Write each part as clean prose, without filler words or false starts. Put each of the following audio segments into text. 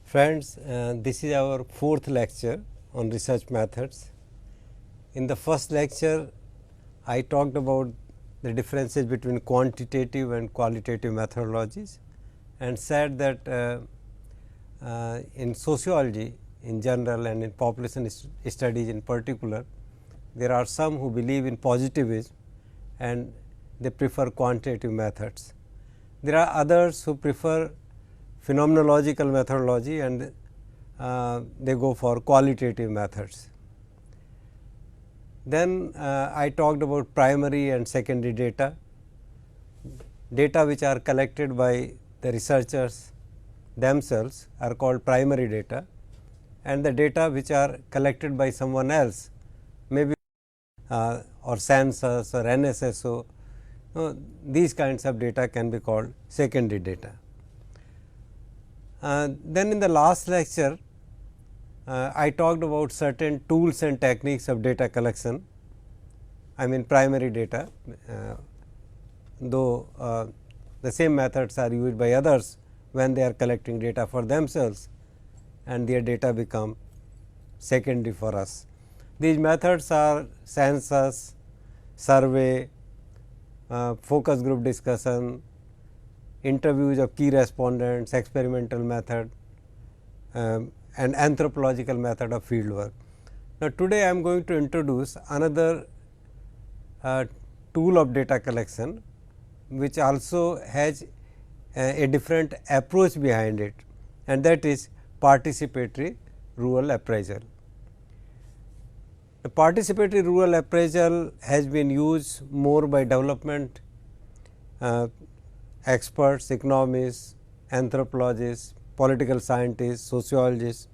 Friends, this is our fourth lecture on research methods. In the first lecture, I talked about the differences between quantitative and qualitative methodologies and said that in sociology in general and in population studies in particular, there are some who believe in positivism and they prefer quantitative methods. There are others who prefer phenomenological methodology and they go for qualitative methods. Then I talked about primary and secondary data which are collected by the researchers themselves are called primary data, and the data which are collected by someone else, maybe or census or NSSO, these kinds of data can be called secondary data. Then in the last lecture, I talked about certain tools and techniques of data collection, I mean primary data, though the same methods are used by others when they are collecting data for themselves and their data become secondary for us. These methods are census, survey, focus group discussion, interviews of key respondents, experimental method and anthropological method of field work. Now, today I am going to introduce another tool of data collection, which also has a different approach behind it, and that is participatory rural appraisal. The participatory rural appraisal has been used more by development experts, economists, anthropologists, political scientists, sociologists,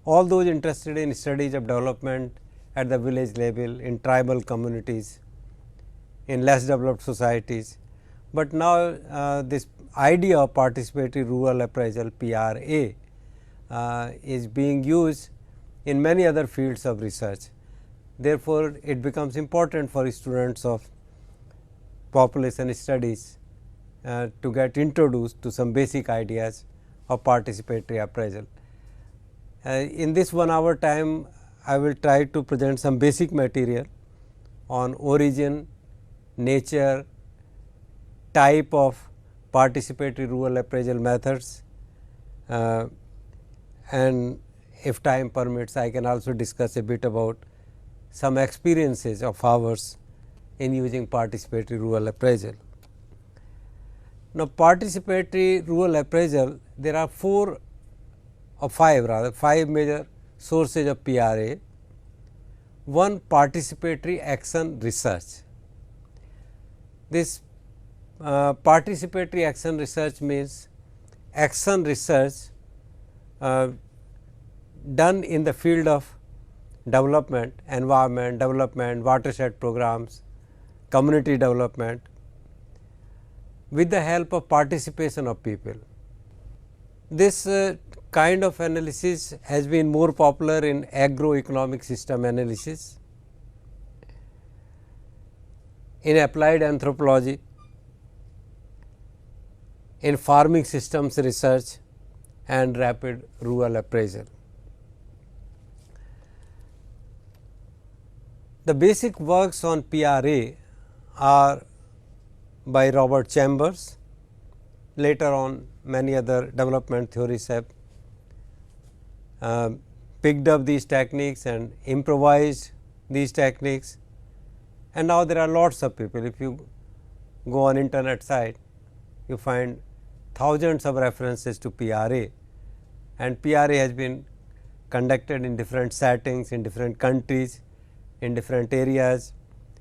all those interested in studies of development at the village level, in tribal communities, in less developed societies. But now, this idea of participatory rural appraisal PRA is being used in many other fields of research. Therefore, it becomes important for students of population studies to get introduced to some basic ideas of participatory appraisal. In this 1 hour time, I will try to present some basic material on origin, nature, type of participatory rural appraisal methods, and if time permits, I can also discuss a bit about some experiences of ours in using participatory rural appraisal. Now, participatory rural appraisal, there are five major sources of PRA. One, participatory action research. This participatory action research means action research done in the field of development, environment, development, watershed programs, community development, with the help of participation of people. This kind of analysis has been more popular in agroeconomic system analysis, in applied anthropology, in farming systems research and rapid rural appraisal. The basic works on PRA are by Robert Chambers. Later on, many other development theorists have picked up these techniques and improvised these techniques, and now there are lots of people. If you go on internet site, you find thousands of references to PRA, and PRA has been conducted in different settings, in different countries, in different areas,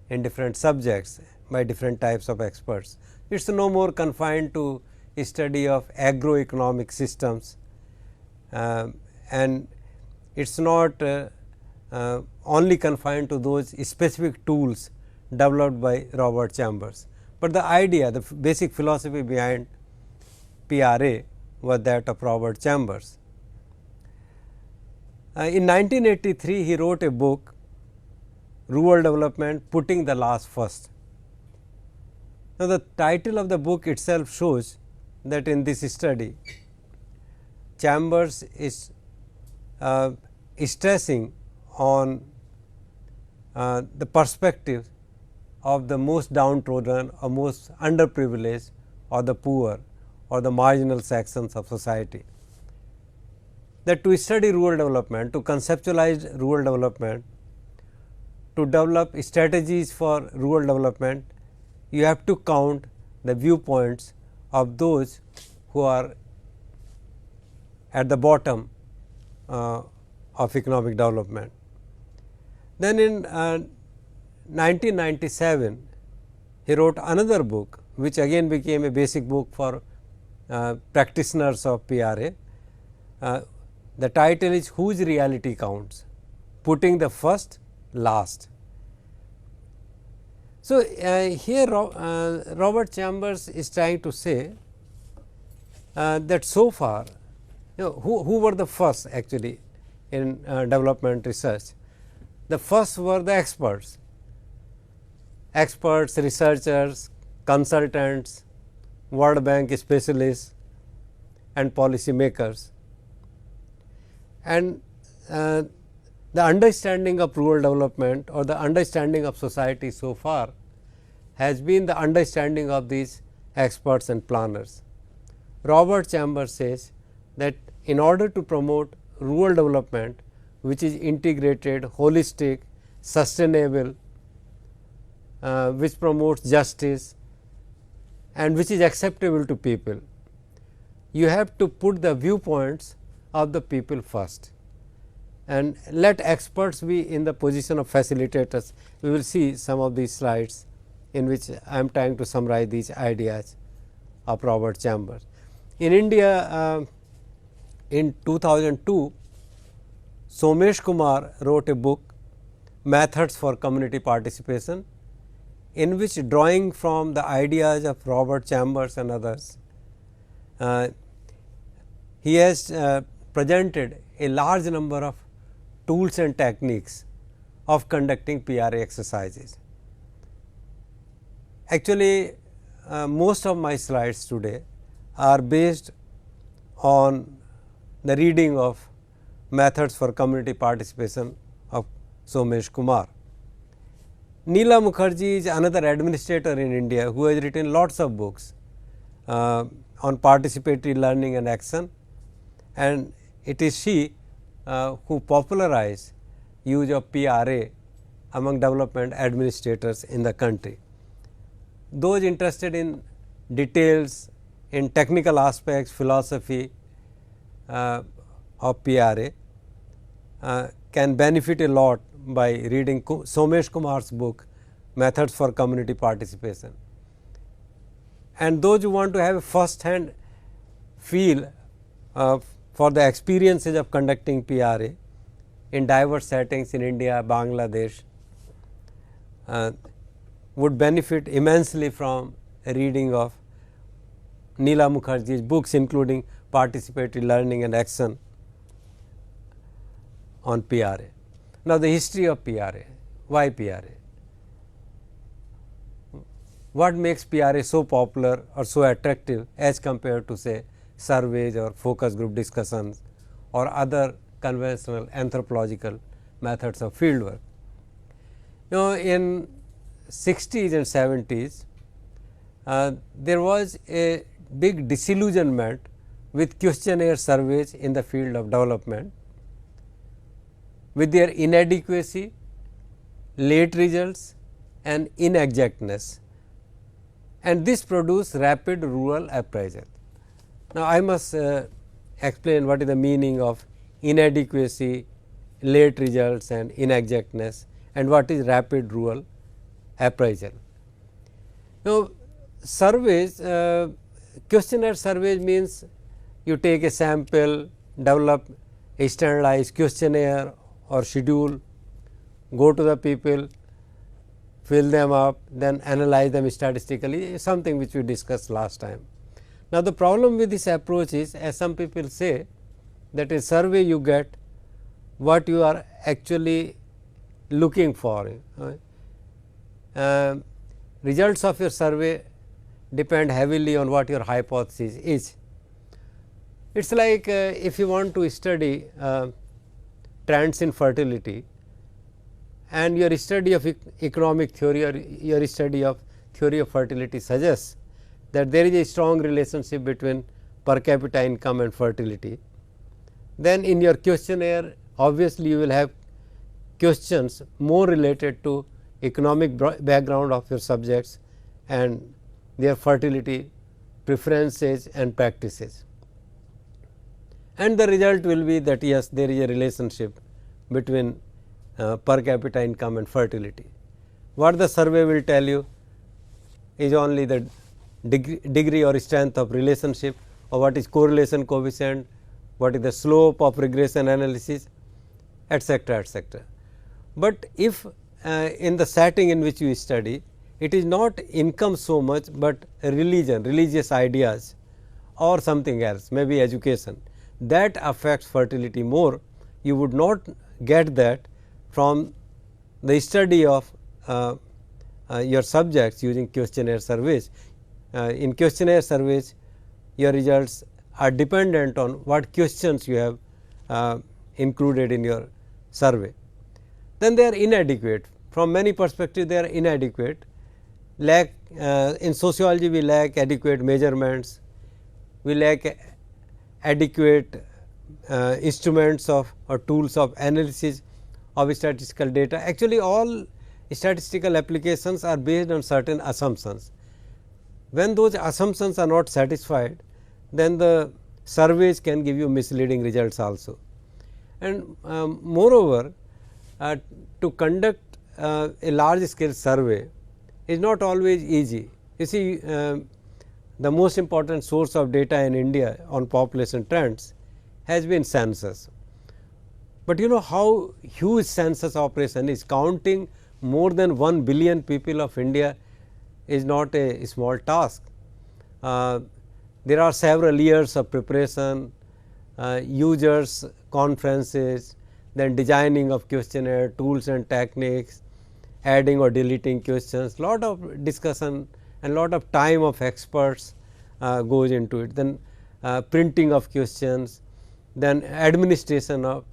in different subjects by different types of experts. It is no more confined to a study of agroeconomic systems, and it is not only confined to those specific tools developed by Robert Chambers, but the idea, the basic philosophy behind PRA was that of Robert Chambers. In 1983, he wrote a book, Rural Development, Putting the Last First. Now, the title of the book itself shows that in this study, Chambers is stressing on the perspective of the most downtrodden or most underprivileged or the poor or the marginal sections of society. That to study rural development, to conceptualize rural development, to develop strategies for rural development, you have to count the viewpoints of those who are at the bottom of economic development. Then in 1997, he wrote another book, which again became a basic book for practitioners of PRA. The title is Whose Reality Counts? Putting the First Last. So, here Robert Chambers is trying to say that so far, who were the first actually in development research? The first were the experts, researchers, consultants, World Bank specialists and policy makers. And the understanding of rural development or the understanding of society so far has been the understanding of these experts and planners. Robert Chambers says that in order to promote rural development, which is integrated, holistic, sustainable, which promotes justice and which is acceptable to people, you have to put the viewpoints of the people first and let experts be in the position of facilitators. We will see some of these slides in which I am trying to summarize these ideas of Robert Chambers. In India, in 2002, Somesh Kumar wrote a book, Methods for Community Participation, in which, drawing from the ideas of Robert Chambers and others, he has presented a large number of tools and techniques of conducting PRA exercises. Actually, most of my slides today are based on the reading of Methods for Community Participation of Somesh Kumar. Neela Mukherjee is another administrator in India who has written lots of books on participatory learning and action, and it is she who popularized use of PRA among development administrators in the country. Those interested in details, in technical aspects, philosophy of PRA can benefit a lot by reading Somesh Kumar's book, Methods for Community Participation. And those who want to have a first hand feel for the experiences of conducting PRA in diverse settings in India, Bangladesh, would benefit immensely from a reading of Neela Mukherjee's books, including Participatory Learning and Action on PRA. Now, the history of PRA. Why PRA? What makes PRA so popular or so attractive as compared to, say, surveys or focus group discussions or other conventional anthropological methods of field work? In 60s and 70s, there was a big disillusionment with questionnaire surveys in the field of development, with their inadequacy, late results and inexactness, and this produced rapid rural appraisal. Now, I must explain what is the meaning of inadequacy, late results and inexactness, and what is rapid rural appraisal. Now, surveys, questionnaire surveys means you take a sample, develop a standardized questionnaire or schedule, go to the people, fill them up, then analyze them statistically, something which we discussed last time. Now, the problem with this approach is, as some people say, that a survey you get what you are actually looking for. Results of your survey depend heavily on what your hypothesis is. It is like if you want to study trends in fertility, and your study of economic theory or your study of theory of fertility suggests that there is a strong relationship between per capita income and fertility, then in your questionnaire obviously you will have questions more related to economic background of your subjects and their fertility preferences and practices. And the result will be that yes, there is a relationship between per capita income and fertility. What the survey will tell you is only the degree or strength of relationship, or what is correlation coefficient, what is the slope of regression analysis, etc., etc. But if in the setting in which you study, it is not income so much, but religion, religious ideas or something else, maybe education, that affects fertility more, you would not get that from the study of your subjects using questionnaire surveys. In questionnaire surveys, your results are dependent on what questions you have included in your survey. Then they are inadequate. From many perspectives, they are inadequate. In sociology, we lack adequate measurements, we lack adequate instruments of or tools of analysis of statistical data. Actually, all statistical applications are based on certain assumptions. When those assumptions are not satisfied, then the surveys can give you misleading results also. And moreover, to conduct a large scale survey is not always easy. You see, the most important source of data in India on population trends has been census. But you know how huge census operation is. Counting more than 1 billion people of India is not a small task. There are several years of preparation, users conferences, then designing of questionnaire, tools and techniques, adding or deleting questions, lot of discussion and lot of time of experts goes into it. Then printing of questions, then administration of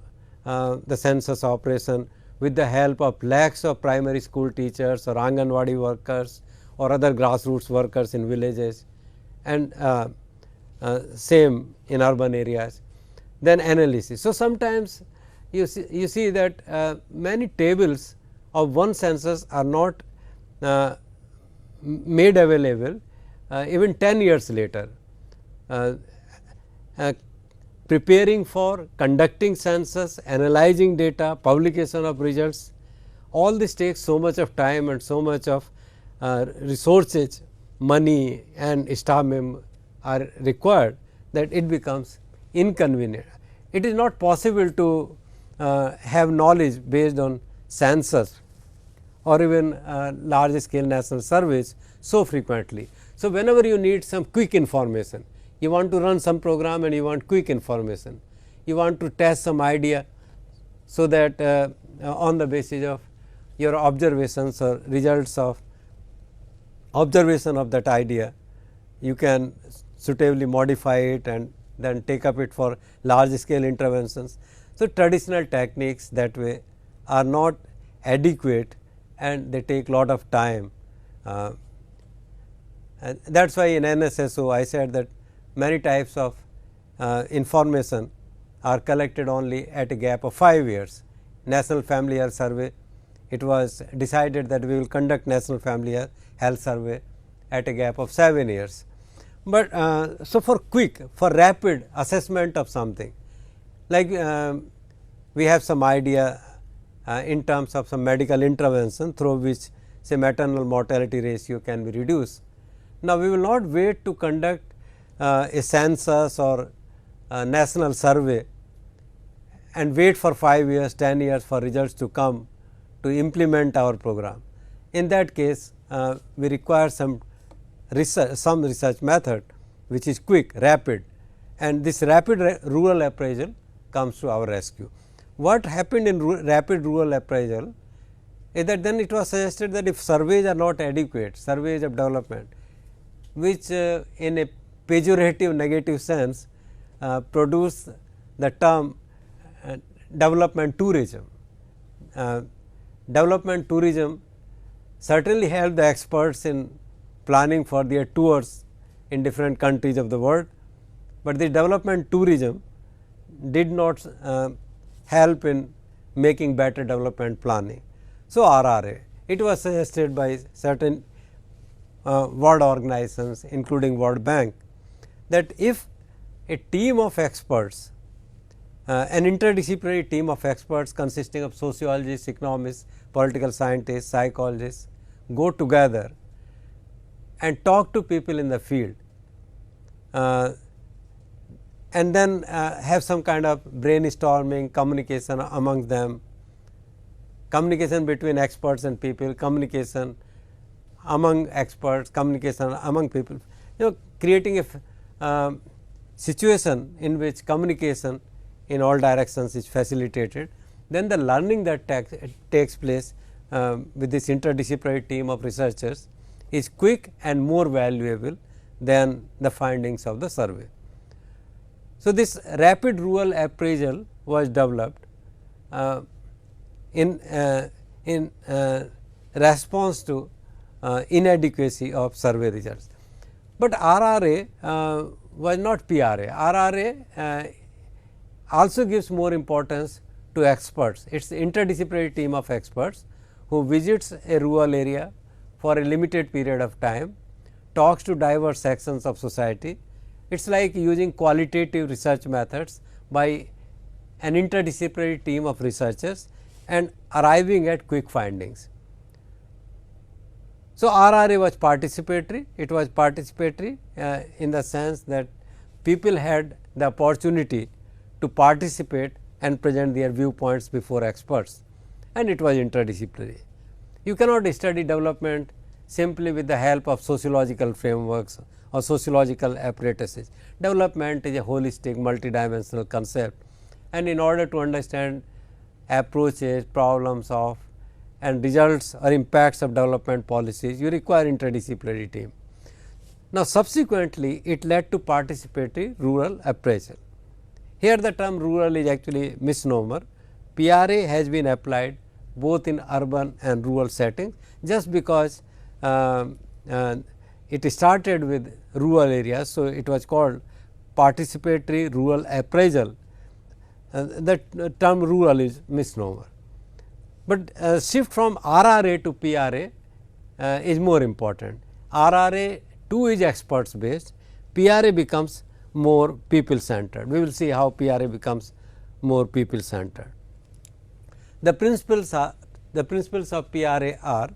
the census operation with the help of lakhs of primary school teachers or Anganwadi workers or other grassroots workers in villages, and same in urban areas. Then analysis. So, sometimes you see that many tables of one census are not made available even 10 years later. Preparing for conducting census, analyzing data, publication of results, all this takes so much of time and so much of resources, money and staff members are required, that it becomes inconvenient. It is not possible to have knowledge based on census or even large scale national surveys so frequently. So, whenever you need some quick information, you want to run some program and you want quick information, you want to test some idea, so that on the basis of your observations or results of observation of that idea, you can suitably modify it and then take up it for large scale interventions. So, traditional techniques that way are not adequate and they take lot of time, and that is why in NSSO I said that many types of information are collected only at a gap of 5 years. National Family Health Survey, it was decided that we will conduct National Family Health Survey at a gap of 7 years. But so for rapid assessment of something, like we have some idea in terms of some medical intervention through which say maternal mortality ratio can be reduced. Now, we will not wait to conduct a census or a national survey and wait for 5 years, 10 years for results to come to implement our program. In that case, we require some research method which is quick, rapid, and this rapid rural appraisal comes to our rescue. what happened in rapid rural appraisal is that then it was suggested that if surveys are not adequate, surveys of development, which in a pejorative negative sense produce the term development tourism. Development tourism certainly help the experts in planning for their tours in different countries of the world, but the development tourism did not help in making better development planning. So, RRA, it was suggested by certain world organizations including World Bank, that if a team of experts, an interdisciplinary team of experts consisting of sociologists, economists, political scientists, psychologists go together and talk to people in the field, and then have some kind of brainstorming, communication among them, communication between experts and people, communication among experts, communication among people, creating a situation in which communication in all directions is facilitated. Then the learning that takes place with this interdisciplinary team of researchers is quick and more valuable than the findings of the survey. So, this rapid rural appraisal was developed in response to inadequacy of survey results. But RRA was not PRA. RRA also gives more importance to experts. It is an interdisciplinary team of experts who visits a rural area for a limited period of time, talks to diverse sections of society. It is like using qualitative research methods by an interdisciplinary team of researchers and arriving at quick findings. So, RRA was participatory. It was participatory in the sense that people had the opportunity to participate and present their viewpoints before experts, and it was interdisciplinary. You cannot study development simply with the help of sociological frameworks or sociological apparatuses. Development is a holistic multidimensional concept, and in order to understand approaches, problems of and results or impacts of development policies, you require interdisciplinary team. Now, subsequently it led to participatory rural appraisal. Here the term rural is actually misnomer. PRA has been applied both in urban and rural settings, just because it started with rural areas. So, it was called participatory rural appraisal. The term rural is misnomer, but shift from RRA to PRA is more important. RRA too is experts based, PRA becomes more people centered. We will see how PRA becomes more people centered. The principles of PRA are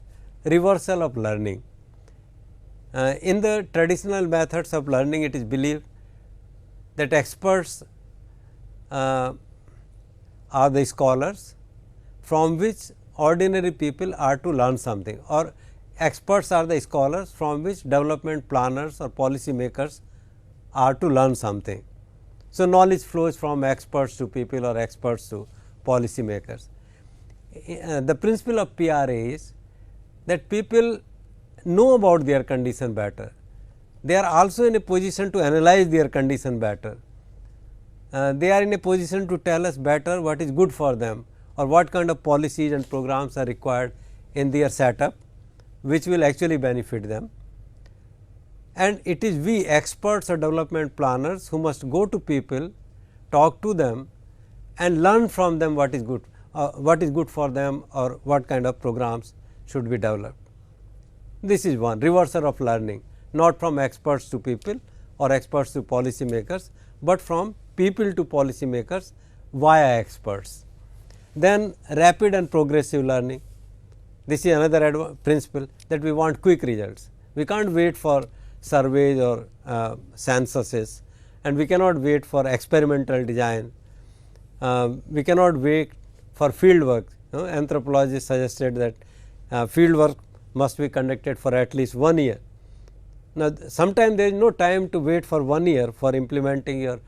reversal of learning. In the traditional methods of learning, it is believed that experts are the scholars from which ordinary people are to learn something, or experts are the scholars from which development planners or policy makers are to learn something. So, knowledge flows from experts to people or experts to policy makers. The principle of PRA is that people know about their condition better. They are also in a position to analyze their condition better. They are in a position to tell us better what is good for them, or what kind of policies and programs are required in their setup, which will actually benefit them. And it is we experts or development planners who must go to people, talk to them and learn from them what is good for them, or what kind of programs should be developed. This is one reversal of learning, not from experts to people or experts to policy makers, but from people to policy makers via experts. Then rapid and progressive learning. This is another principle, that we want quick results. We can't wait for surveys or censuses, and we cannot wait for experimental design. We cannot wait for field work. Anthropologists suggested that field work must be conducted for at least 1 year. Now, sometimes there is no time to wait for 1 year for implementing your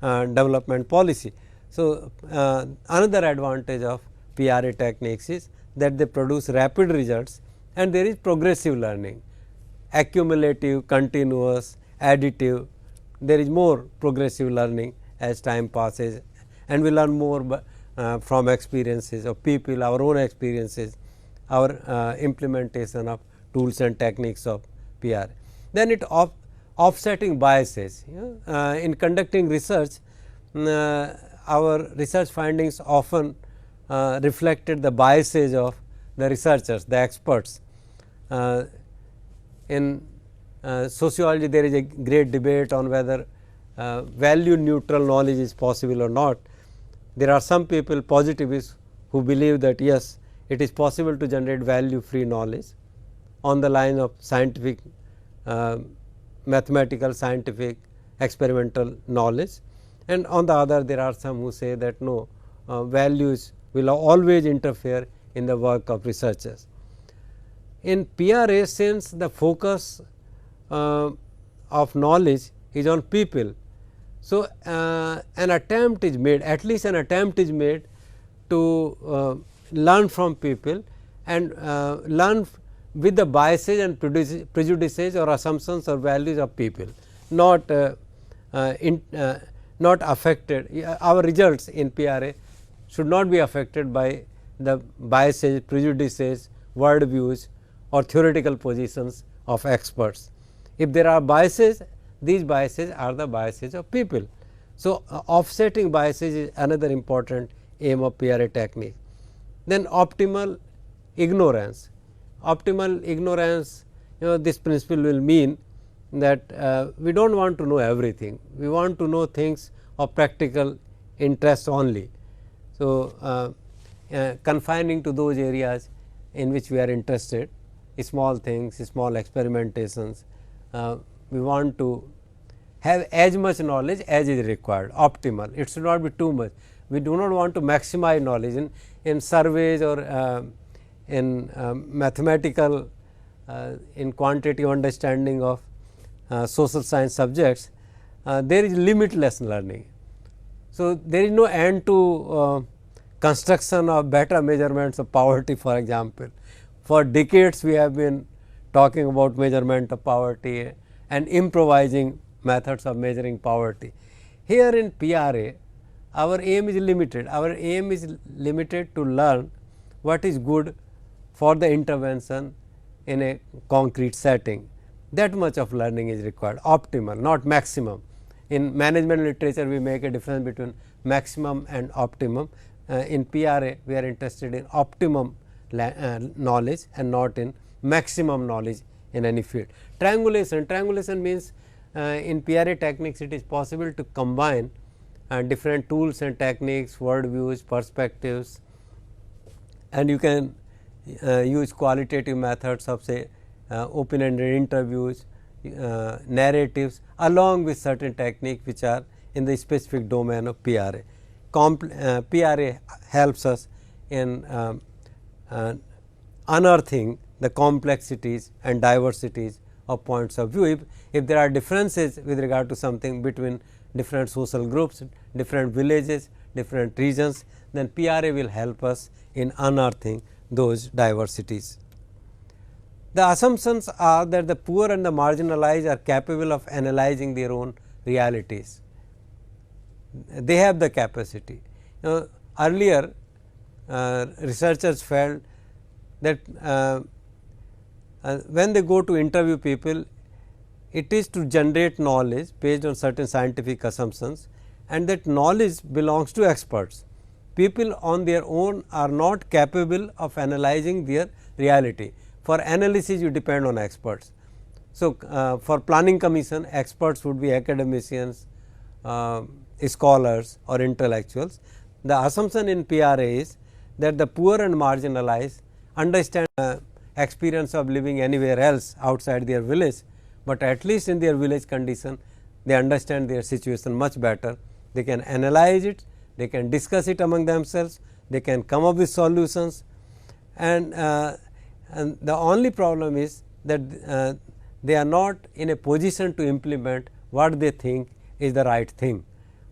development policy. So, another advantage of PRA techniques is that they produce rapid results and there is progressive learning, accumulative, continuous, additive, there is more progressive learning as time passes and we learn more from experiences of people, our own experiences, our implementation of tools and techniques of PRA. Then it offsetting biases. In conducting research, our research findings often reflected the biases of the researchers, the experts. In sociology, there is a great debate on whether value neutral knowledge is possible or not. There are some people, positivists, who believe that yes, it is possible to generate value free knowledge on the line of scientific, mathematical, scientific, experimental knowledge, and on the other there are some who say that no, values will always interfere in the work of researchers. In PRA, since the focus of knowledge is on people, so an attempt is made, at least an attempt is made to learn from people and learn with the biases and prejudices or assumptions or values of people, not affected. Our results in PRA should not be affected by the biases, prejudices, world views or theoretical positions of experts. If there are biases, these biases are the biases of people. So, offsetting biases is another important aim of PRA technique. Then optimal ignorance. Optimal ignorance, this principle will mean that we do not want to know everything, we want to know things of practical interest only. So, confining to those areas in which we are interested, small things, small experimentations, we want to have as much knowledge as is required, optimal. It should not be too much. We do not want to maximize knowledge in surveys or in mathematical, in quantitative understanding of social science subjects, there is limitless learning. So, there is no end to construction of better measurements of poverty, for example. For decades we have been talking about measurement of poverty and improvising methods of measuring poverty. Here in PRA, our aim is limited. Our aim is limited to learn what is good for the intervention in a concrete setting. That much of learning is required, optimal, not maximum. In management literature, we make a difference between maximum and optimum. In PRA, we are interested in optimum knowledge and not in maximum knowledge in any field. Triangulation. Triangulation means in PRA techniques, it is possible to combine different tools and techniques, world views, perspectives, and you can use qualitative methods of say open-ended interviews, narratives along with certain techniques which are in the specific domain of PRA. PRA helps us in unearthing the complexities and diversities of points of view. If there are differences with regard to something between different social groups, different villages, different regions, then PRA will help us in unearthing those diversities. The assumptions are that the poor and the marginalized are capable of analyzing their own realities. They have the capacity. Earlier researchers felt that when they go to interview people, it is to generate knowledge based on certain scientific assumptions, and that knowledge belongs to experts. People on their own are not capable of analyzing their reality. For analysis, you depend on experts. So, for planning commission, experts would be academicians, scholars or intellectuals. The assumption in PRA is that the poor and marginalized understand experience of living anywhere else outside their village, but at least in their village condition, they understand their situation much better. They can analyze it, they can discuss it among themselves, they can come up with solutions, and the only problem is that they are not in a position to implement what they think is the right thing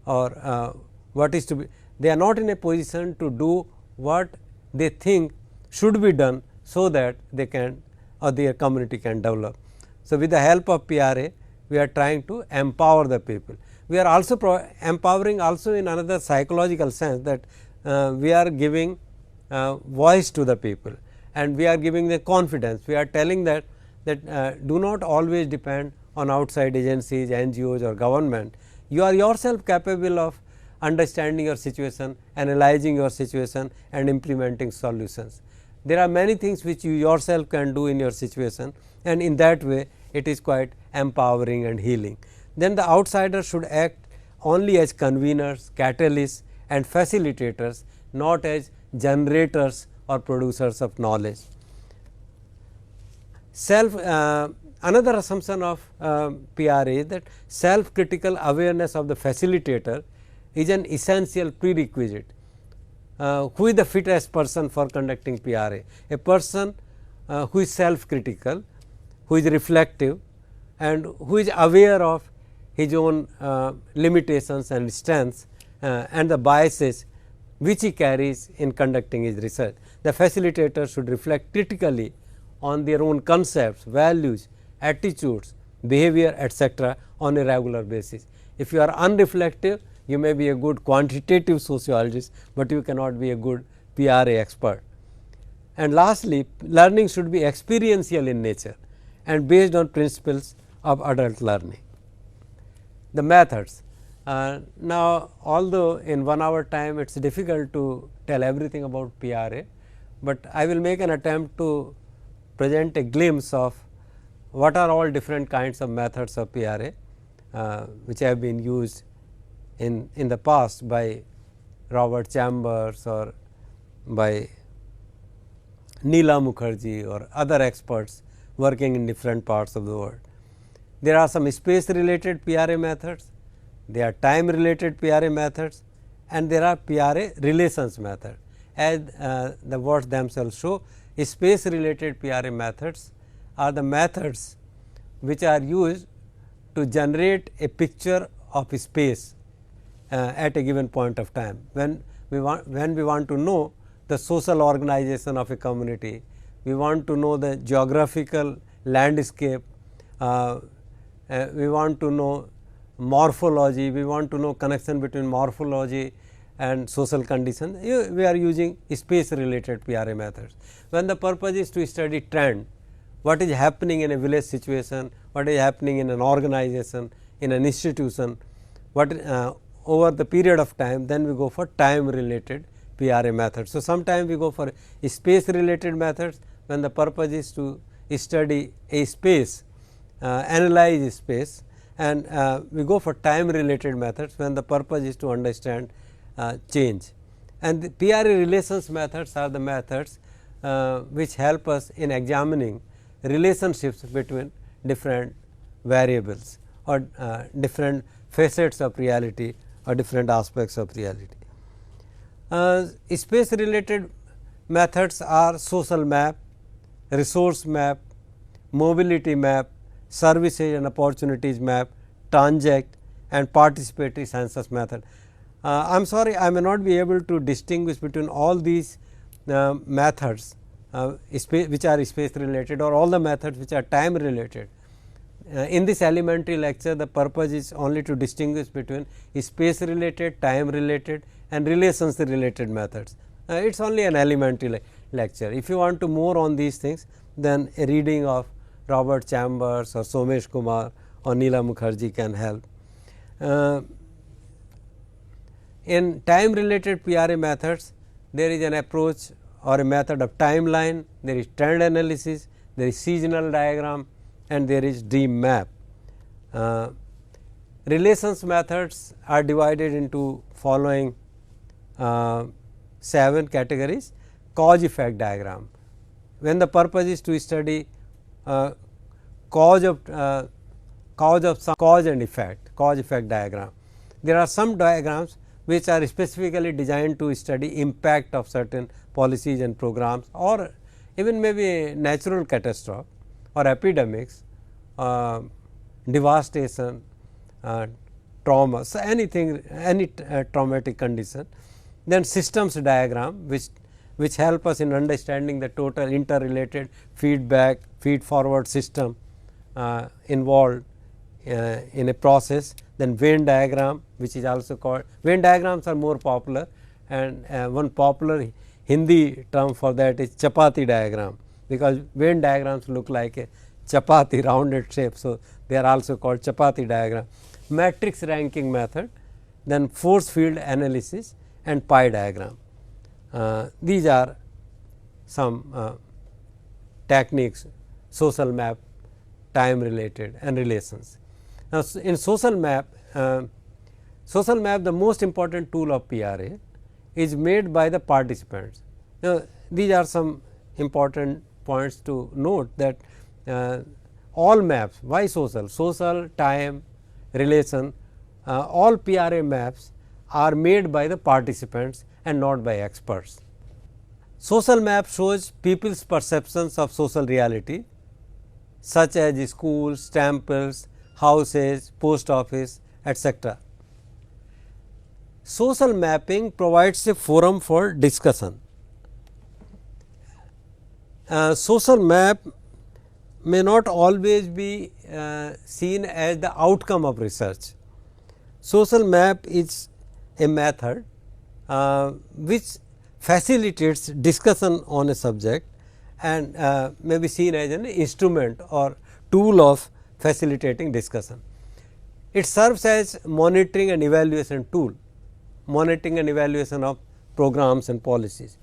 or what is to be. they are not in a position to do what they think should be done, so that they can or their community can develop. So, with the help of PRA, we are trying to empower the people. We are also empowering also in another psychological sense, that we are giving voice to the people, and we are giving the confidence. We are telling that do not always depend on outside agencies, NGOs or government. You are yourself capable of understanding your situation, analyzing your situation and implementing solutions. There are many things which you yourself can do in your situation, and in that way it is quite empowering and healing. Then the outsiders should act only as conveners, catalysts and facilitators, not as generators or producers of knowledge. Another assumption of PRA is that self critical awareness of the facilitator is an essential prerequisite. Who is the fittest person for conducting PRA? A person who is self critical, who is reflective and who is aware of his own limitations and strengths and the biases which he carries in conducting his research. The facilitator should reflect critically on their own concepts, values, attitudes, behavior, etc., on a regular basis. If you are unreflective, you may be a good quantitative sociologist, but you cannot be a good PRA expert. And lastly, learning should be experiential in nature and based on principles of adult learning. The methods. Now, although in 1 hour time it is difficult to tell everything about PRA, but I will make an attempt to present a glimpse of what are all different kinds of methods of PRA which have been used in the past by Robert Chambers or by Neela Mukherjee or other experts working in different parts of the world. There are some space related PRA methods, there are time related PRA methods, and there are PRA relations method. As the words themselves show, space related PRA methods are the methods which are used to generate a picture of space at a given point of time. When we want to know the social organization of a community, we want to know the geographical landscape, we want to know morphology, we want to know connection between morphology and social conditions, we are using space related PRA methods. When the purpose is to study trend, what is happening in a village situation, what is happening in an organization, in an institution, what over the period of time, then we go for time related PRA methods. So, sometimes we go for space related methods when the purpose is to study a space, analyze space, and we go for time related methods when the purpose is to understand change. And the PRA relations methods are the methods which help us in examining relationships between different variables or different facets of reality or different aspects of reality. Space related methods are social map, resource map, mobility map, services and opportunities map, transact and participatory census method. I am sorry, I may not be able to distinguish between all these methods which are space related or all the methods which are time related. In this elementary lecture, the purpose is only to distinguish between space related, time related and relations related methods. It is only an elementary lecture. If you want to more on these things, then a reading of Robert Chambers or Somesh Kumar or Neela Mukherjee can help. In time related PRA methods, there is an approach or a method of timeline, there is trend analysis, there is seasonal diagram and there is dream map. Relations methods are divided into following 7 categories. Cause effect diagram, when the purpose is to study cause and effect, cause effect diagram. There are some diagrams which are specifically designed to study impact of certain policies and programs or even maybe natural catastrophe or epidemics, devastation, trauma. So, anything, any traumatic condition, Then systems diagram, which help us in understanding the total interrelated feedback feed forward system involved in a process. Then Venn diagram, which is also called Venn diagrams, are more popular, and one popular Hindi term for that is chapati diagram, because Venn diagrams look like a chapati rounded shape. So, they are also called chapati diagram. Matrix ranking method, then force field analysis and pie diagram. These are some techniques, social map, time related and relations. Now, in social map, the most important tool of PRA is made by the participants. Now, these are some important points to note, that all maps, why social? Social, time, relation, all PRA maps are made by the participants and not by experts. Social map shows people's perceptions of social reality, such as schools, temples, houses, post office, etc. Social mapping provides a forum for discussion. Social map may not always be seen as the outcome of research. Social map is a method which facilitates discussion on a subject, and may be seen as an instrument or tool of facilitating discussion. It serves as monitoring and evaluation tool, monitoring and evaluation of programs and policies.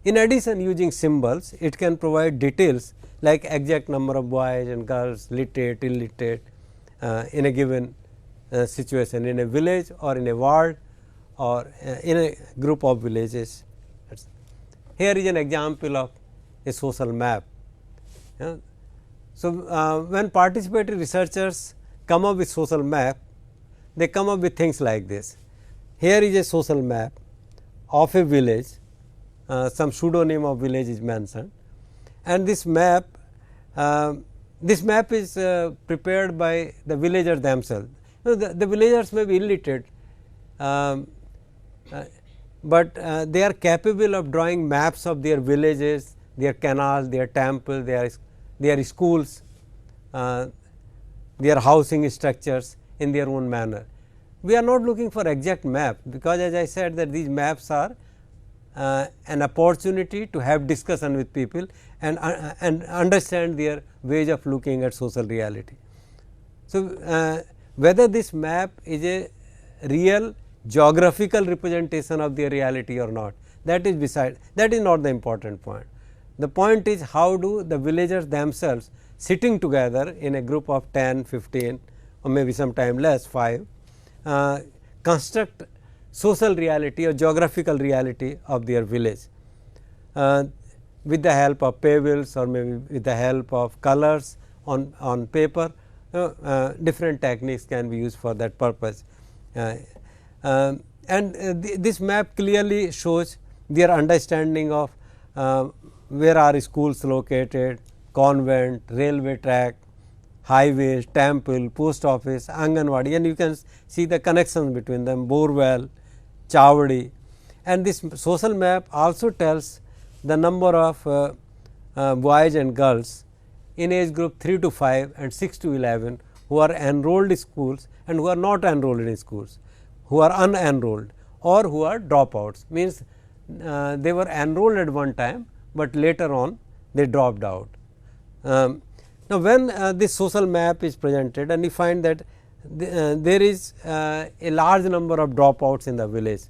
In addition, using symbols, it can provide details like exact number of boys and girls, literate, illiterate in a given situation, in a village or in a ward or in a group of villages. Here is an example of a social map. So, when participatory researchers come up with social map, they come up with things like this. Here is a social map of a village, some pseudonym of village is mentioned, and this map is prepared by the villagers themselves. The villagers may be illiterate, but they are capable of drawing maps of their villages, their canals, their temples, their schools, their housing structures in their own manner. We are not looking for exact map, because as I said that these maps are an opportunity to have discussion with people and understand their ways of looking at social reality. So, whether this map is a real geographical representation of their reality or not, that is not the important point. The point is, how do the villagers themselves sitting together in a group of 10, 15 or maybe sometime less 5 construct social reality or geographical reality of their village with the help of pebbles or maybe with the help of colors on paper. Different techniques can be used for that purpose, this map clearly shows their understanding of where are schools located, convent, railway track, highways, temple, post office, Anganwadi, and you can see the connections between them, borewell, Chavadi. And this social map also tells the number of boys and girls in age group 3 to 5 and 6 to 11 who are enrolled in schools and who are not enrolled in schools, who are unenrolled or who are dropouts, means they were enrolled at one time, but later on they dropped out. Now, when this social map is presented and you find that there is a large number of dropouts in the village,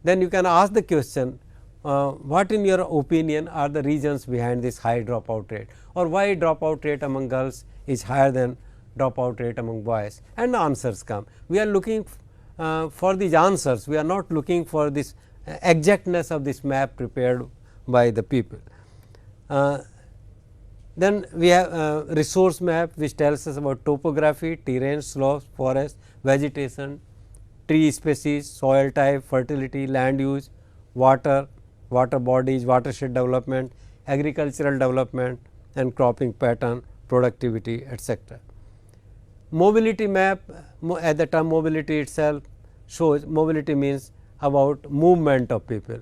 then you can ask the question, what in your opinion are the reasons behind this high dropout rate, or why dropout rate among girls is higher than dropout rate among boys, and the answers come. We are looking for these answers, we are not looking for this exactness of this map prepared by the people. Then we have resource map, which tells us about topography, terrain, slopes, forest, vegetation, tree species, soil type, fertility, land use, water, water bodies, watershed development, agricultural development and cropping pattern, productivity, etc. Mobility map, as the term mobility itself shows, mobility means about movement of people.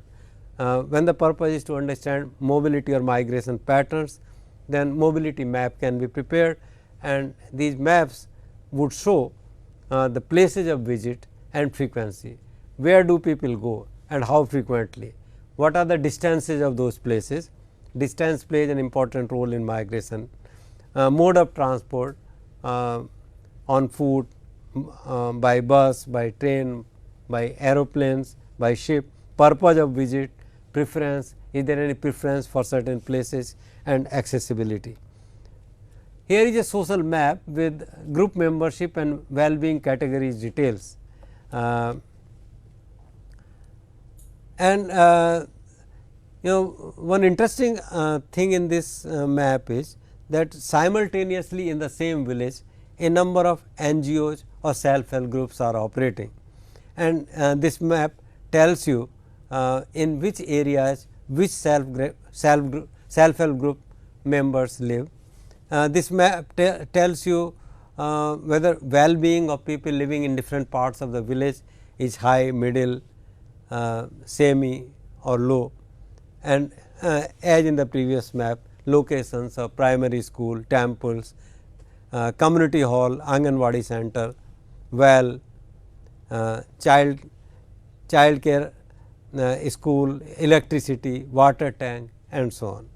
When the purpose is to understand mobility or migration patterns, then mobility map can be prepared, and these maps would show the places of visit and frequency. Where do people go and how frequently? What are the distances of those places? Distance plays an important role in migration. Mode of transport, on foot, by bus, by train, by aeroplanes, by ship, purpose of visit, preference, is there any preference for certain places, and accessibility. Here is a social map with group membership and well-being categories details. One interesting thing in this map is that simultaneously in the same village a number of NGOs or self-help groups are operating, and this map tells you in which areas which self-help group members live. This map tells you whether well-being of people living in different parts of the village is high, middle, semi or low, and as in the previous map, locations of primary school, temples, community hall, Anganwadi center, well, child care school, electricity, water tank, and so on.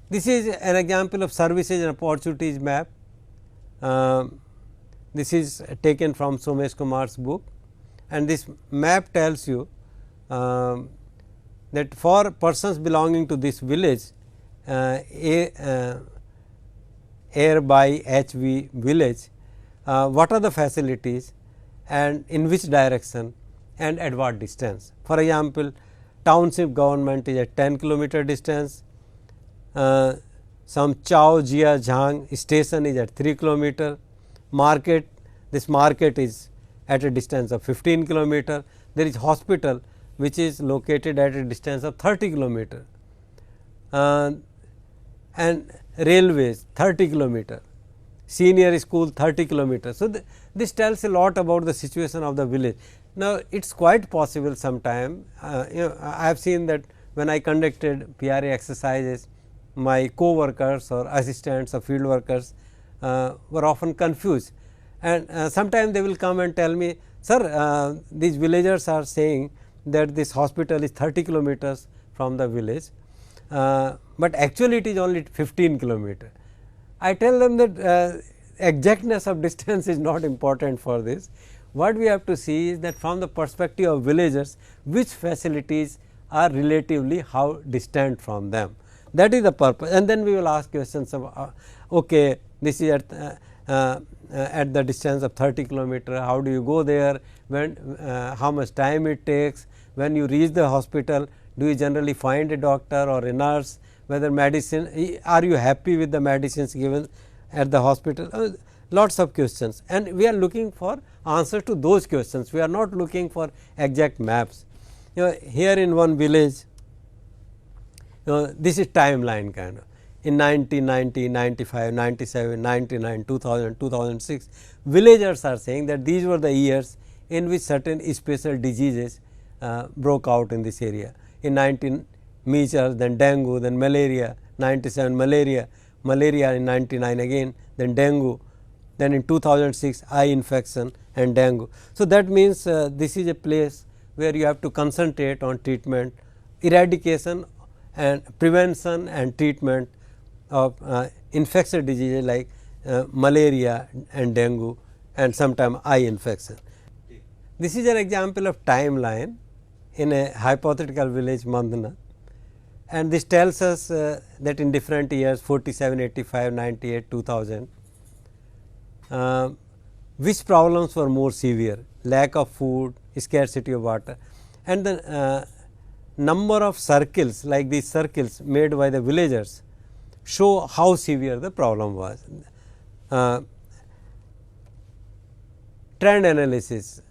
This is an example of services and opportunities map. This is taken from Somesh Kumar's book, and this map tells you that for persons belonging to this village, air by HV village, what are the facilities and in which direction and at what distance. For example, township government is at 10 kilometer distance, some Chao Jia Jhang station is at 3 kilometer, market, this market is at a distance of 15 kilometer, there is hospital which is located at a distance of 30 kilometer, and railways 30 kilometer, senior school 30 kilometer. So, this tells a lot about the situation of the village. Now, it is quite possible sometime, I have seen that when I conducted PRA exercises, my co-workers or assistants or field workers were often confused, and sometimes they will come and tell me, sir, these villagers are saying that this hospital is 30 kilometers from the village, but actually it is only 15 kilometer. I tell them that exactness of distance is not important for this. What we have to see is that from the perspective of villagers, which facilities are relatively how distant from them. That is the purpose, and then we will ask questions of okay, this is at the distance of 30 kilometer, how do you go there, when how much time it takes, when you reach the hospital, do you generally find a doctor or a nurse, whether medicine, are you happy with the medicines given at the hospital, lots of questions, and we are looking for answer to those questions. We are not looking for exact maps. Here in one village, this is timeline kind of in 1990, 95, 97, 99, 2000, 2006, villagers are saying that these were the years in which certain special diseases broke out in this area. In 19 measles, then dengue, then malaria, 97 malaria in 99 again, then dengue, then in 2006 eye infection and dengue. So, that means this is a place where you have to concentrate on treatment, eradication and prevention and treatment of infectious diseases like malaria and dengue and sometimes eye infection. This is an example of timeline in a hypothetical village Mandana, and this tells us that in different years 47, 85, 98, 2000, which problems were more severe, lack of food, scarcity of water, and the number of circles like these circles made by the villagers show how severe the problem was. Trend analysis.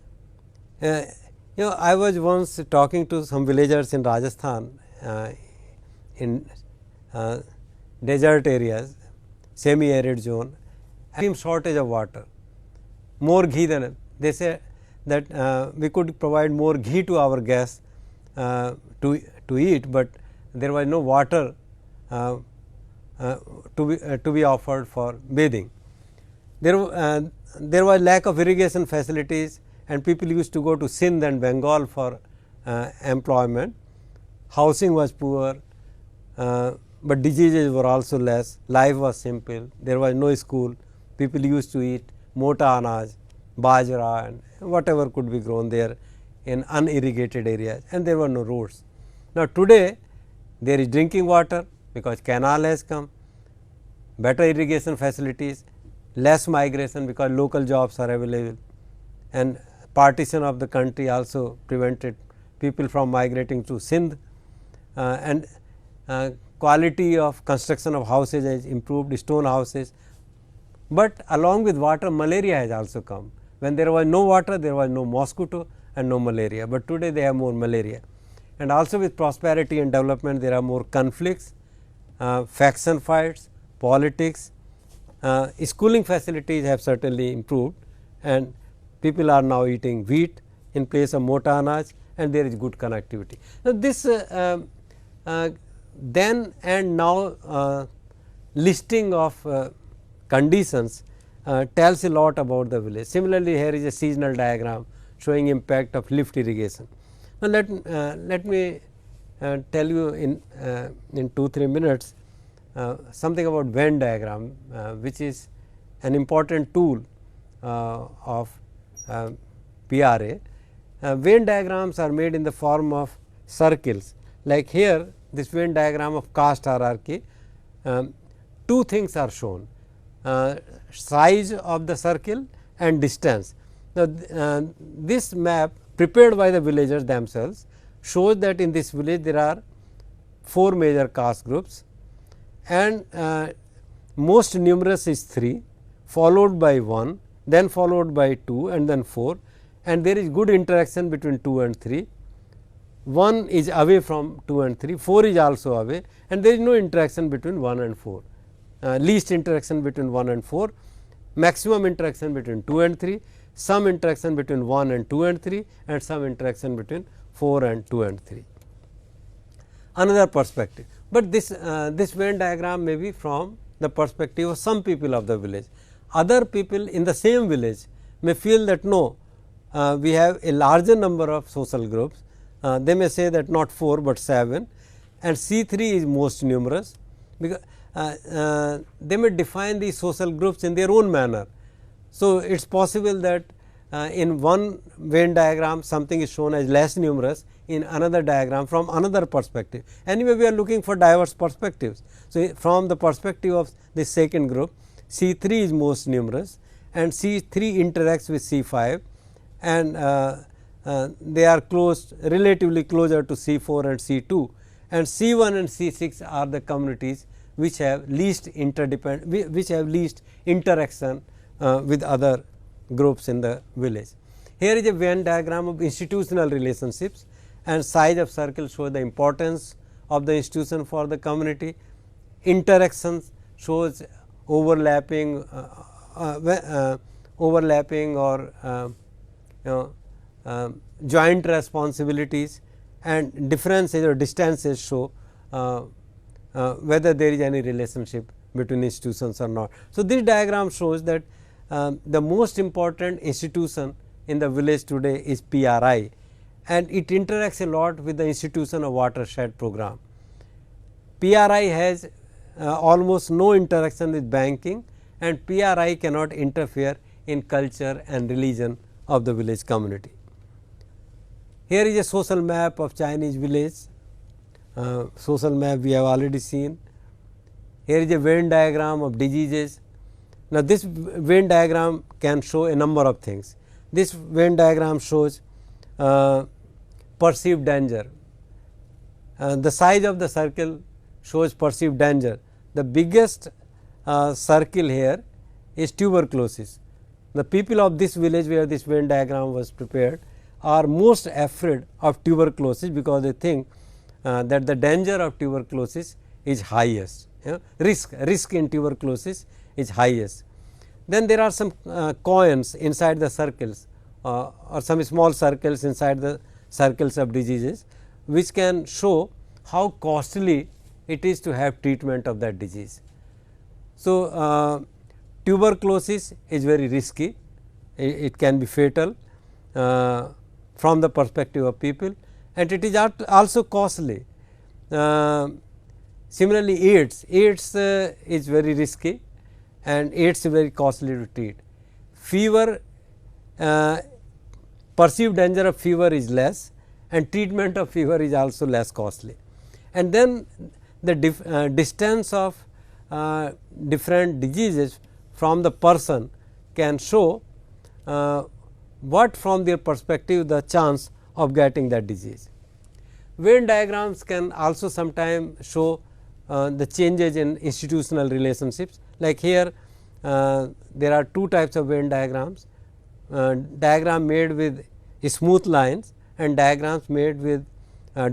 I was once talking to some villagers in Rajasthan in desert areas, semi-arid zone, extreme shortage of water, more ghee than they say that we could provide more ghee to our guests to eat, but there was no water to be offered for bathing. There was lack of irrigation facilities, and people used to go to Sindh and Bengal for employment. Housing was poor, but diseases were also less. Life was simple. There was no school. People used to eat mota anaj, bajra, and whatever could be grown there in unirrigated areas, and there were no roads. Now, today there is drinking water because canal has come, better irrigation facilities, less migration because local jobs are available, and partition of the country also prevented people from migrating to Sindh, and quality of construction of houses has improved, stone houses. But along with water, malaria has also come. When there was no water, there was no mosquito and no malaria, but today they have more malaria. And also with prosperity and development, there are more conflicts, faction fights, politics. Schooling facilities have certainly improved, and people are now eating wheat in place of mota anaj, and there is good connectivity. So, this then and now listing of conditions tells a lot about the village. Similarly, here is a seasonal diagram showing impact of lift irrigation. Now, let me tell you in 2-3 minutes something about Venn diagram, which is an important tool of PRA. Venn diagrams are made in the form of circles. Like here, this Venn diagram of caste hierarchy, two things are shown: size of the circle and distance. Now, this map prepared by the villagers themselves shows that in this village there are 4 major caste groups, and most numerous is 3, followed by 1, then followed by 2, and then 4, and there is good interaction between 2 and 3. 1 is away from 2 and 3, 4 is also away, and there is no interaction between 1 and 4. Least interaction between 1 and 4, maximum interaction between 2 and 3, some interaction between 1 and 2 and 3, and some interaction between 4 and 2 and 3. Another perspective, but this Venn diagram may be from the perspective of some people of the village. Other people in the same village may feel that no, we have a larger number of social groups. They may say that not 4, but 7, and C3 is most numerous, because they may define these social groups in their own manner. So, it is possible that in one Venn diagram something is shown as less numerous, in another diagram from another perspective. Anyway, we are looking for diverse perspectives. So, from the perspective of the second group, C3 is most numerous, and C3 interacts with C5, and they are relatively closer to C4 and C2, and C1 and C6 are the communities which have least which have least interaction with other groups in the village. Here is a Venn diagram of institutional relationships, and size of circle shows the importance of the institution for the community. Interactions shows overlapping or joint responsibilities, and differences or distances show whether there is any relationship between institutions or not. So, this diagram shows that the most important institution in the village today is PRI, and it interacts a lot with the institution of watershed program. PRI has almost no interaction with banking, and PRI cannot interfere in culture and religion of the village community. Here is a social map of Chinese village. Social map we have already seen. Here is a Venn diagram of diseases. Now, this Venn diagram can show a number of things. This Venn diagram shows perceived danger. The size of the circle shows perceived danger. The biggest circle here is tuberculosis. The people of this village where this Venn diagram was prepared are most afraid of tuberculosis, because they think that the danger of tuberculosis is highest. Risk in tuberculosis is highest. Then there are some coins inside the circles. or some small circles inside the circles of diseases, which can show how costly it is to have treatment of that disease. So, tuberculosis is very risky, it can be fatal from the perspective of people, and it is also costly. Similarly, AIDS is very risky and AIDS is very costly to treat. Fever, perceived danger of fever is less, and treatment of fever is also less costly. And then the distance of different diseases from the person can show what from their perspective the chance of getting that disease. Venn diagrams can also sometimes show the changes in institutional relationships, like here there are two types of Venn diagrams, diagram made with smooth lines and diagrams made with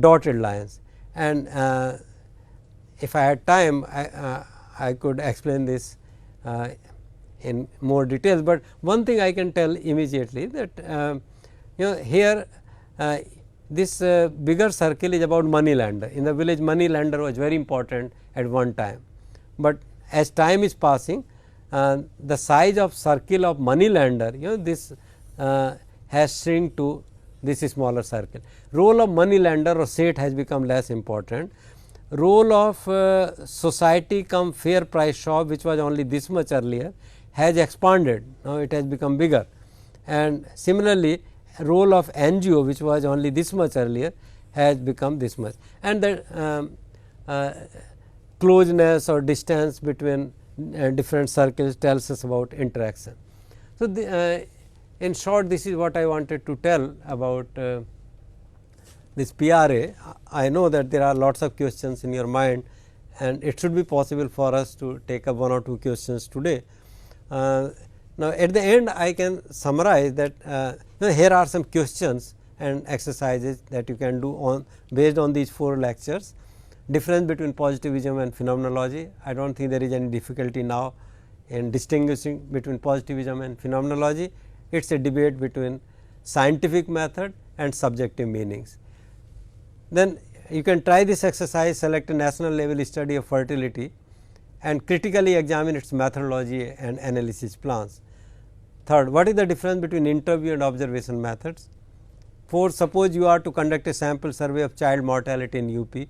dotted lines, and if I had time I could explain this in more details, but one thing I can tell immediately that here this bigger circle is about money lender. In the village, money lender was very important at one time, but as time is passing the size of circle of money lender, this has shrunk to this smaller circle. Role of money lender or Seth has become less important. Role of society cum fair price shop, which was only this much earlier, has expanded, now it has become bigger, and similarly role of NGO, which was only this much earlier, has become this much, and the closeness or distance between different circles tells us about interaction. So, in short, this is what I wanted to tell about this PRA. I know that there are lots of questions in your mind, and it should be possible for us to take up one or two questions today. Now, at the end I can summarize that here are some questions and exercises that you can do on based on these 4 lectures. Difference between positivism and phenomenology. I do not think there is any difficulty now in distinguishing between positivism and phenomenology. It is a debate between scientific method and subjective meanings. Then you can try this exercise, select a national level study of fertility and critically examine its methodology and analysis plans. Third, what is the difference between interview and observation methods? Fourth, suppose you are to conduct a sample survey of child mortality in UP,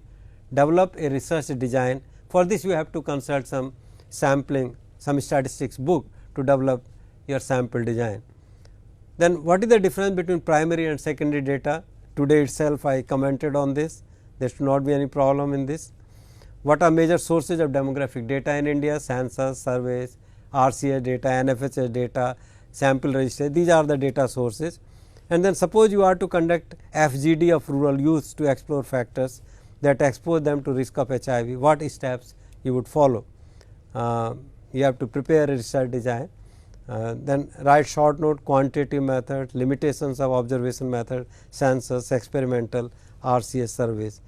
develop a research design. For this you have to consult some sampling, some statistics book to develop your sample design. Then what is the difference between primary and secondary data? Today itself I commented on this, there should not be any problem in this. What are major sources of demographic data in India? Census, surveys, RCS data, NFHS data, sample register, these are the data sources. And then suppose you are to conduct FGD of rural youth to explore factors that expose them to risk of HIV, what steps you would follow? You have to prepare a research design, then write short note, quantitative method, limitations of observation method, census, experimental, RCS surveys.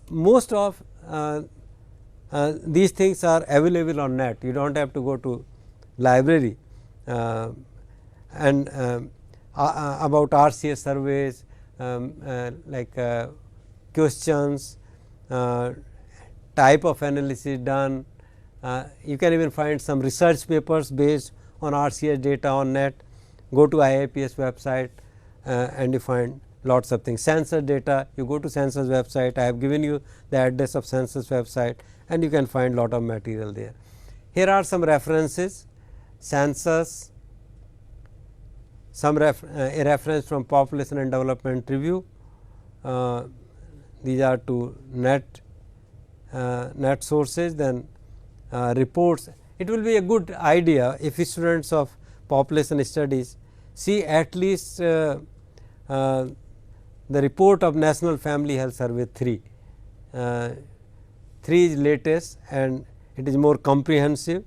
Most of these things are available on net, you do not have to go to library, and about RCS surveys like questions, type of analysis done. You can even find some research papers based on RCS data on net. Go to IAPS website and you find lots of things. Census data, you go to census website, I have given you the address of census website and you can find lot of material there. Here are some references, census, some a reference from Population and Development Review. These are two net sources, then reports. It will be a good idea if students of population studies see at least the report of National Family Health Survey 3. 3 is latest and it is more comprehensive,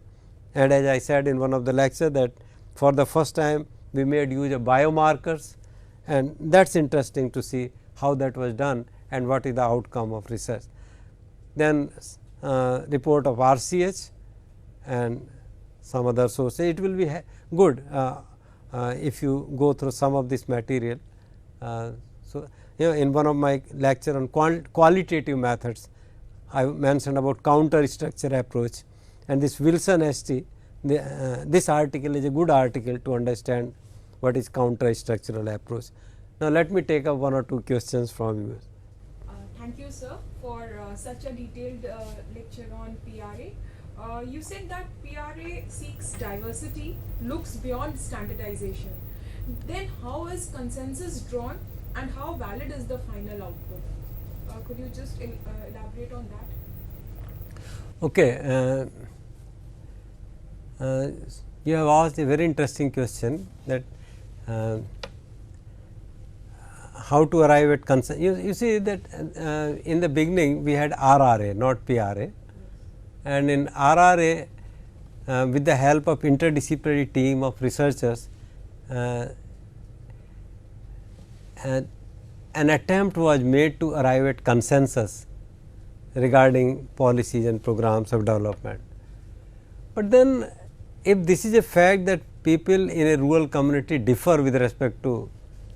and as I said in one of the lectures that for the first time we made use of biomarkers, and that is interesting to see how that was done and what is the outcome of research. Then report of RCH and some other sources. It will be good. if you go through some of this material. So, in one of my lecture on qualitative methods, I mentioned about counter structure approach, and this Wilson ST, this article is a good article to understand what is counter structural approach. Now, let me take up one or two questions from you. Thank you, sir, for such a detailed lecture on PRA. You said that PRA seeks diversity, looks beyond standardization. Then how is consensus drawn and how valid is the final output? Could you just elaborate on that? Okay. You have asked a very interesting question, that how to arrive at consensus. You see that in the beginning we had RRA, not PRA, and in RRA with the help of interdisciplinary team of researchers, an attempt was made to arrive at consensus regarding policies and programs of development. But then, if this is a fact that people in a rural community differ with respect to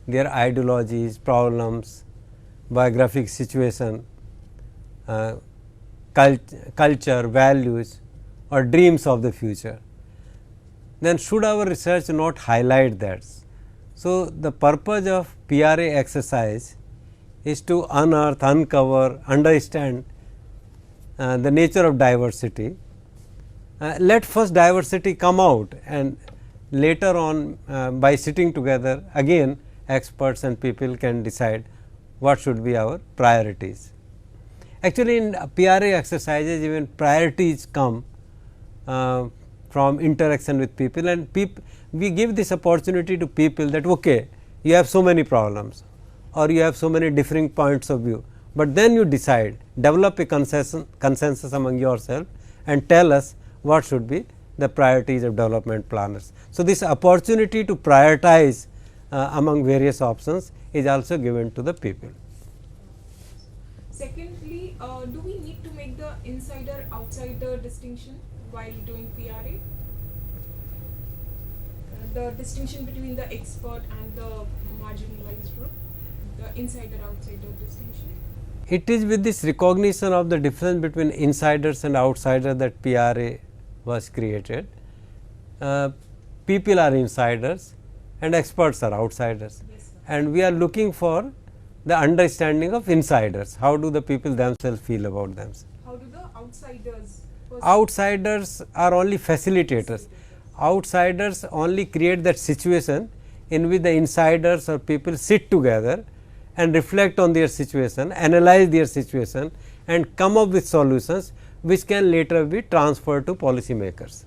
their ideologies, problems, biographic situation, culture, values, or dreams of the future, then should our research not highlight that? So, the purpose of PRA exercise is to unearth, uncover, understand the nature of diversity. Let first diversity come out, and later on by sitting together again experts and people can decide what should be our priorities. Actually, in PRA exercises even priorities come from interaction with people, and we give this opportunity to people that okay, you have so many problems or you have so many differing points of view, but then you decide, develop a consensus among yourself and tell us what should be the priorities of development planners. So, this opportunity to prioritize among various options is also given to the people. Secondly, do we need to make the insider outsider distinction while doing PRA? The distinction between the expert and the marginalized group, the insider outsider distinction. It is with this recognition of the difference between insiders and outsiders that PRA was created. People are insiders and experts are outsiders, Yes, and we are looking for the understanding of insiders. How do the people themselves feel about themselves? How do the outsiders? Outsiders are only facilitators. Outsiders only create that situation in which the insiders or people sit together and reflect on their situation, analyze their situation and come up with solutions which can later be transferred to policy makers.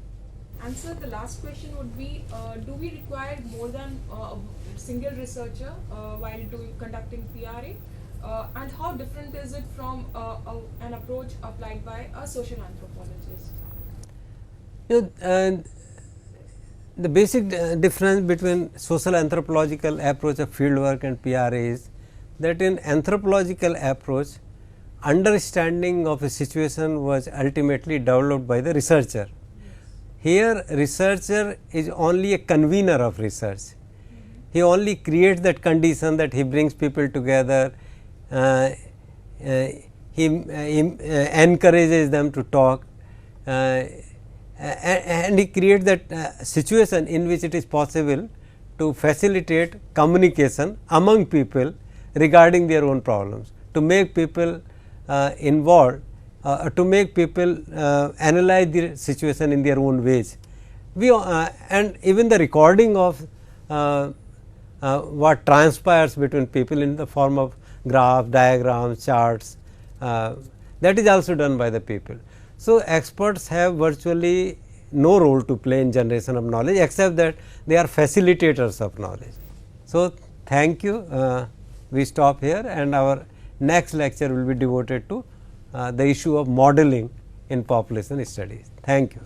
And sir, the last question would be, do we require more than a single researcher while conducting PRA? And how different is it from an approach applied by a social anthropologist? The basic difference between social anthropological approach of fieldwork and PRA is that in anthropological approach, understanding of a situation was ultimately developed by the researcher. Here researcher is only a convener of research. He only creates that condition that he brings people together, he encourages them to talk, and he creates that situation in which it is possible to facilitate communication among people regarding their own problems, to make people involved, to make people analyze the situation in their own ways. And even the recording of what transpires between people in the form of graphs, diagrams, charts, that is also done by the people. So, experts have virtually no role to play in generation of knowledge, except that they are facilitators of knowledge. So, thank you. We stop here, and our next lecture will be devoted to the issue of modeling in population studies. Thank you.